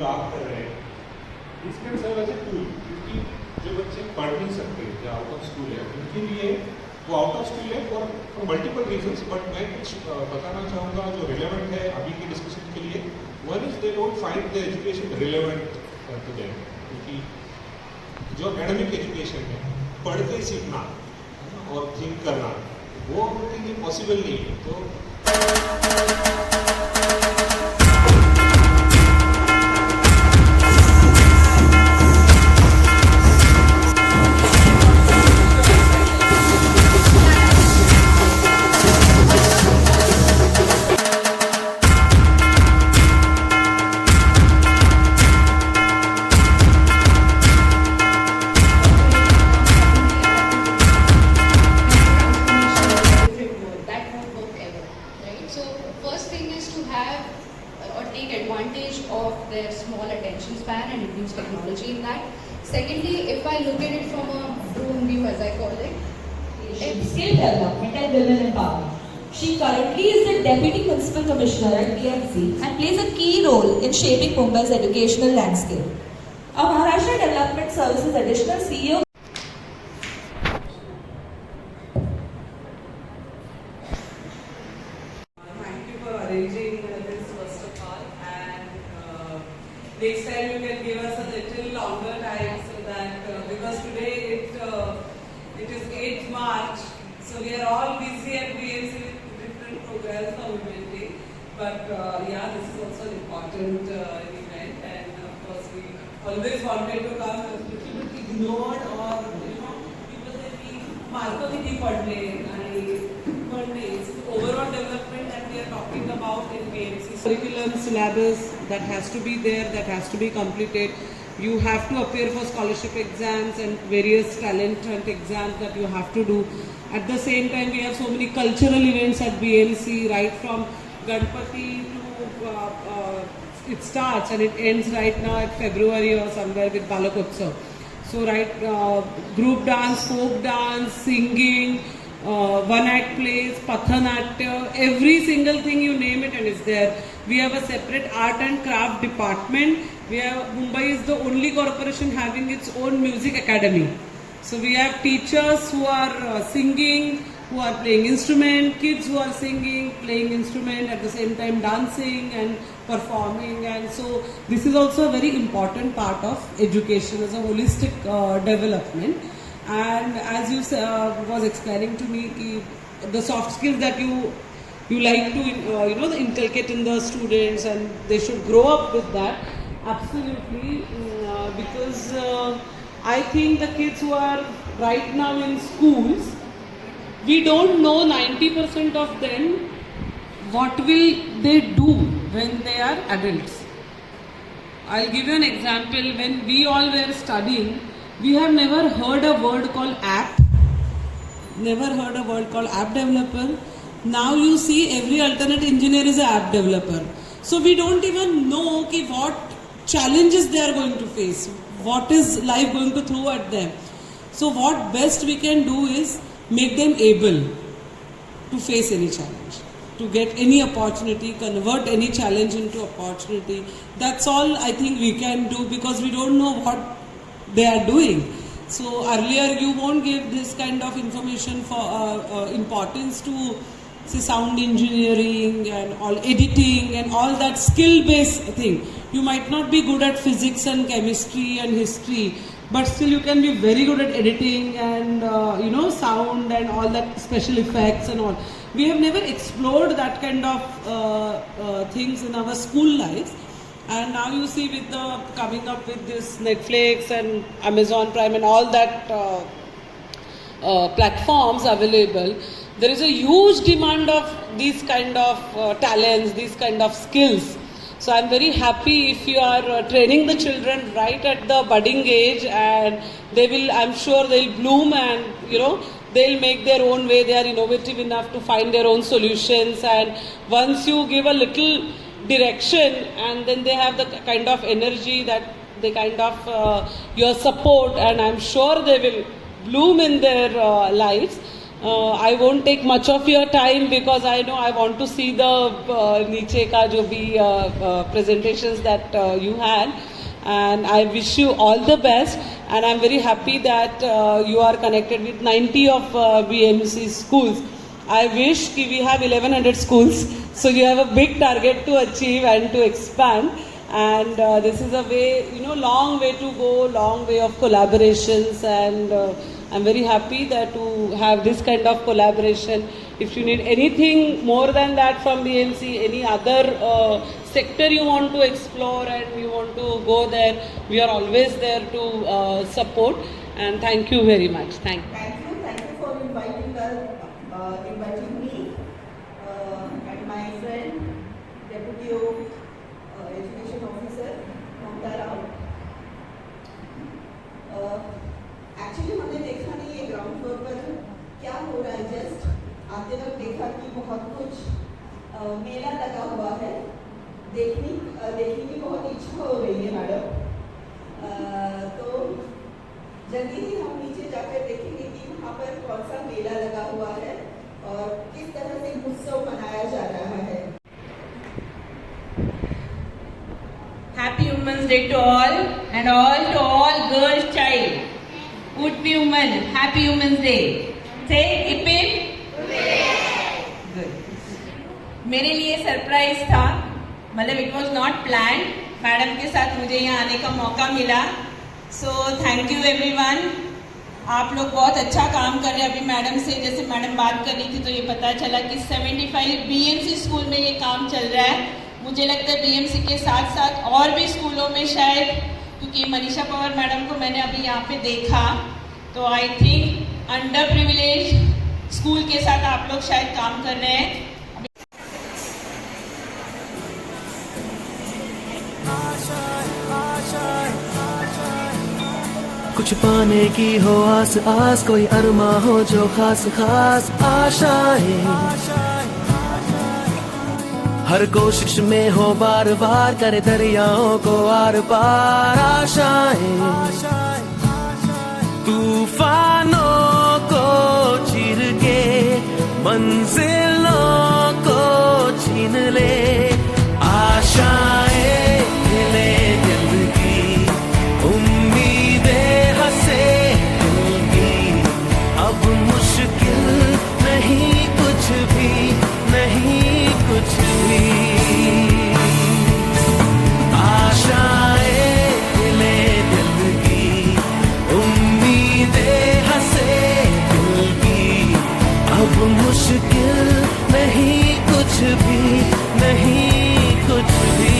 जो आप कर रहे हैं, this can serve as a tool, क्योंकि जो बच्चे पढ़ नहीं सकते जो आउट ऑफ स्कूल है उनके लिए वो आउट ऑफ स्कूल है फॉर मल्टीपल रीजंस, बट मैं कुछ बताना चाहूँगा जो रिलेवेंट है अभी के डिस्कशन के लिए. One is they don't find the education relevant to them, क्योंकि जो एकेडमिक एजुकेशन है पढ़ के सीखना और थिंक करना वो उनके लिए पॉसिबल नहीं है. तो advantage of their small attention span and introduce technology in that. Secondly, if I look at it from a drone view, as I call it, it's skill development and women empowerment. She currently is the Deputy Municipal Commissioner at BMC and plays a key role in shaping Mumbai's educational landscape. A Maharashtra Development Services Additional CEO. Next time you can give us a little longer time so that because today it is 8th March, so we are all busy at BMC with different programs for Women Day. But yeah, this is also an important event, and of course we always wanted to come. A little bit ignored, or people say we marko nahi padle and it's overall development that we are talking about in BMC. Curriculum, syllabus that has to be there, that has to be completed. You have to appear for scholarship exams and various talent hunt exams that you have to do. At the same time, we have so many cultural events at BMC, right from Ganpati to it starts and it ends right now at February or somewhere with Balakotsav. So group dance, folk dance, singing, one-act plays, Pathanatya, every single thing you name it and it's there. We have a separate art and craft department. Mumbai is the only corporation having its own music academy. So we have teachers who are singing, who are playing instrument, kids who are singing, playing instrument, at the same time dancing and performing. And so this is also a very important part of education as a holistic development. And as you was explaining to me, the soft skills that you like to inculcate in the students, and they should grow up with that. Absolutely, because I think the kids who are right now in schools, we don't know 90% of them what will they do when they are adults. I'll give you an example. When we all were studying, we have never heard a word called app, never heard a word called app developer. Now you see every alternate engineer is an app developer. So we don't even know what challenges they are going to face, what is life going to throw at them. So what best we can do is make them able to face any challenge, to get any opportunity, convert any challenge into opportunity. That's all I think we can do, because we don't know what they are doing. So earlier you won't give this kind of information for importance to say sound engineering and all editing and all that skill based thing. You might not be good at physics and chemistry and history, but still you can be very good at editing and sound and all that special effects and all. We have never explored that kind of things in our school lives. And now you see with the coming up with this Netflix and Amazon Prime and all that platforms available, there is a huge demand of these kind of talents, these kind of skills. So I'm very happy if you are training the children right at the budding age, and they will, I'm sure they'll bloom, and they'll make their own way. They are innovative enough to find their own solutions, and once you give a little direction, and then they have the kind of energy that they kind of your support, and I'm sure they will bloom in their lives. I won't take much of your time because I know I want to see the नीचे का जो भी presentations that you had, and I wish you all the best, and I'm very happy that you are connected with 90 of BMC schools. I wish कि we have 1100 schools, so you have a big target to achieve and to expand. And this is a way, long way to go, long way of collaborations, and I'm very happy that to have this kind of collaboration. If you need anything more than that from BMC, any other sector you want to explore and you want to go there, we are always there to support. And thank you very much. Thank you. Thank you for inviting me and my friend, Deputy Education Officer, Mamta Rao. Actually हमने देखा नहीं ये ground floor पर क्या हो रहा है, just आते वक्त देखा कि बहुत कुछ मेला लगा हुआ है, देखने की बहुत इच्छा हो रही है मैडम। तो जल्दी ही हम नीचे जाकर देखेंगे कि वहाँ पर कौन सा मेला लगा हुआ है और किस तरह से उत्सव मनाया जा रहा है। Happy Women's Day to all, and to all girl child. Would be women. Happy Women's Day. Say Ipin. Good. मेरे लिए सरप्राइज था, मतलब it was not plan. Madam के साथ मुझे यहाँ आने का मौका मिला, सो थैंक यू एवरीवन। आप लोग बहुत अच्छा काम कर रहे हैं। अभी मैडम से जैसे मैडम बात कर रही थी तो ये पता चला कि 75 BMC स्कूल में ये काम चल रहा है। मुझे लगता है BMC के साथ साथ और भी स्कूलों में शायद, क्योंकि मनीषा पवार मैडम को मैंने अभी यहाँ पे देखा, तो I think under privilege school के साथ आप लोग शायद काम कर रहे हैं। कुछ पाने की हो आस आस, कोई अरमा हो जो खास खास आशाएं, हर कोशिश में हो बार बार, करे दरियाओं को आर पार आशाएं, तूफानों को चीर के मंजिलों को छीन ले, आशाएं खिले दिल की, उम्मीदें हंसे दिल की, अब मुश्किल नहीं कुछ भी, नहीं कुछ भी, आशाएं खिले दिल की, उम्मीदें हंसे दिल की, अब मुश्किल नहीं कुछ भी, नहीं कुछ भी।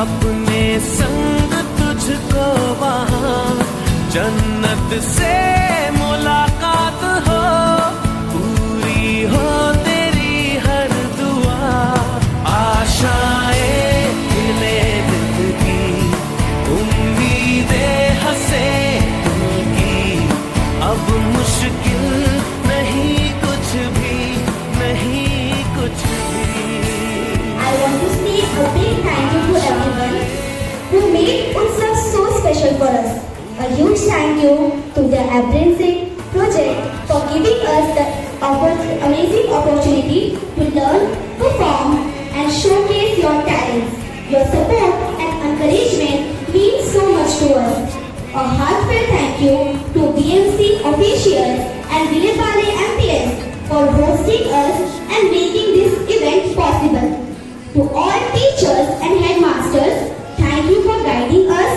अपने संग तुझको वहाँ जन्नत से मुलाकात हो, पूरी हो तेरी हर दुआ, आशाएं खिले दिल की, उम्मीदें हंसे दिल की, अब मुश्किल नहीं कुछ भी, नहीं कुछ भी। I want to say a big thank you to everyone who made Utsav so special for us. A huge thank you to the Apprentice project for giving us the amazing opportunity to learn, perform and showcase your talents. Your support and encouragement means so much to us. A heartfelt thank you to BMC officials and Vilepale MPS for hosting us and making this event possible. To all teachers and headmasters, thank you for guiding us,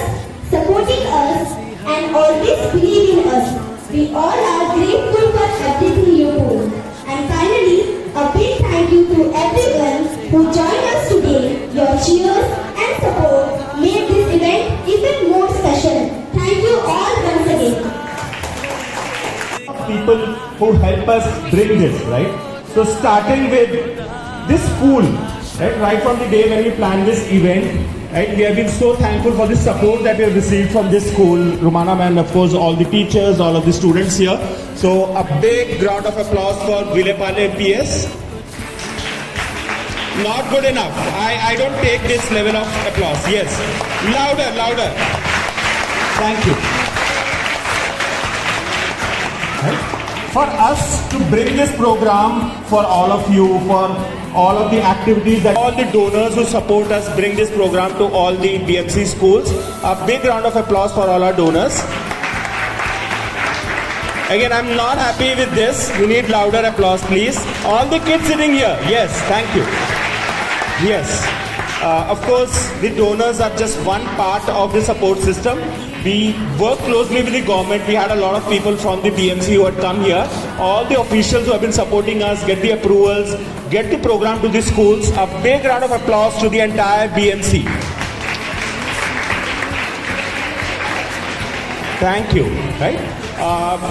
supporting us and always believing in us. We all are grateful for everything you do. And finally, a big thank you to everyone who joined us today. Your people who help us bring this, right? So starting with this school, right from the day when we planned this event, right, we have been so thankful for the support that we have received from this school, Rumana ma'am, of course, all the teachers, all of the students here. So a big round of applause for Vilepale PS. Not good enough. I don't take this level of applause. Yes. Louder, louder. Thank you. Right? For us to bring this program for all of you, for all of the activities that all the donors who support us bring this program to all the BMC schools. A big round of applause for all our donors. Again, I'm not happy with this. We need louder applause, please. All the kids sitting here. Yes, thank you. Yes. Of course, the donors are just one part of the support system. We work closely with the government. We had a lot of people from the BMC who had come here. All the officials who have been supporting us get the approvals, get the program to the schools. A big round of applause to the entire BMC. Thank you. Right?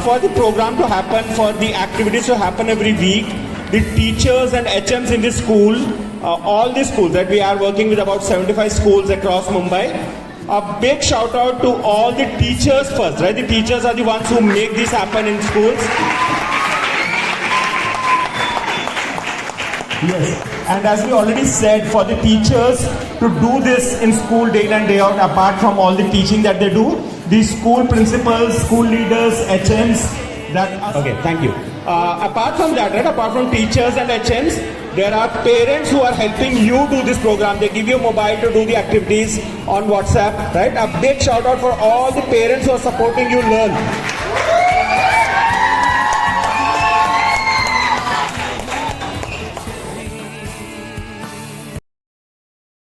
For the program to happen, for the activities to happen every week, the teachers and HMs in the school, all the schools that we are working with, about 75 schools across Mumbai. A big shout out to all the teachers first, right? The teachers are the ones who make this happen in schools. Yes, and as we already said, for the teachers to do this in school day in and day out, apart from all the teaching that they do, the school principals, school leaders, HMs, okay, thank you. Apart from that, right, apart from teachers and HMs, there are parents who are helping you do this program. They give you a mobile to do the activities on WhatsApp, right? A big shout out for all the parents who are supporting you learn.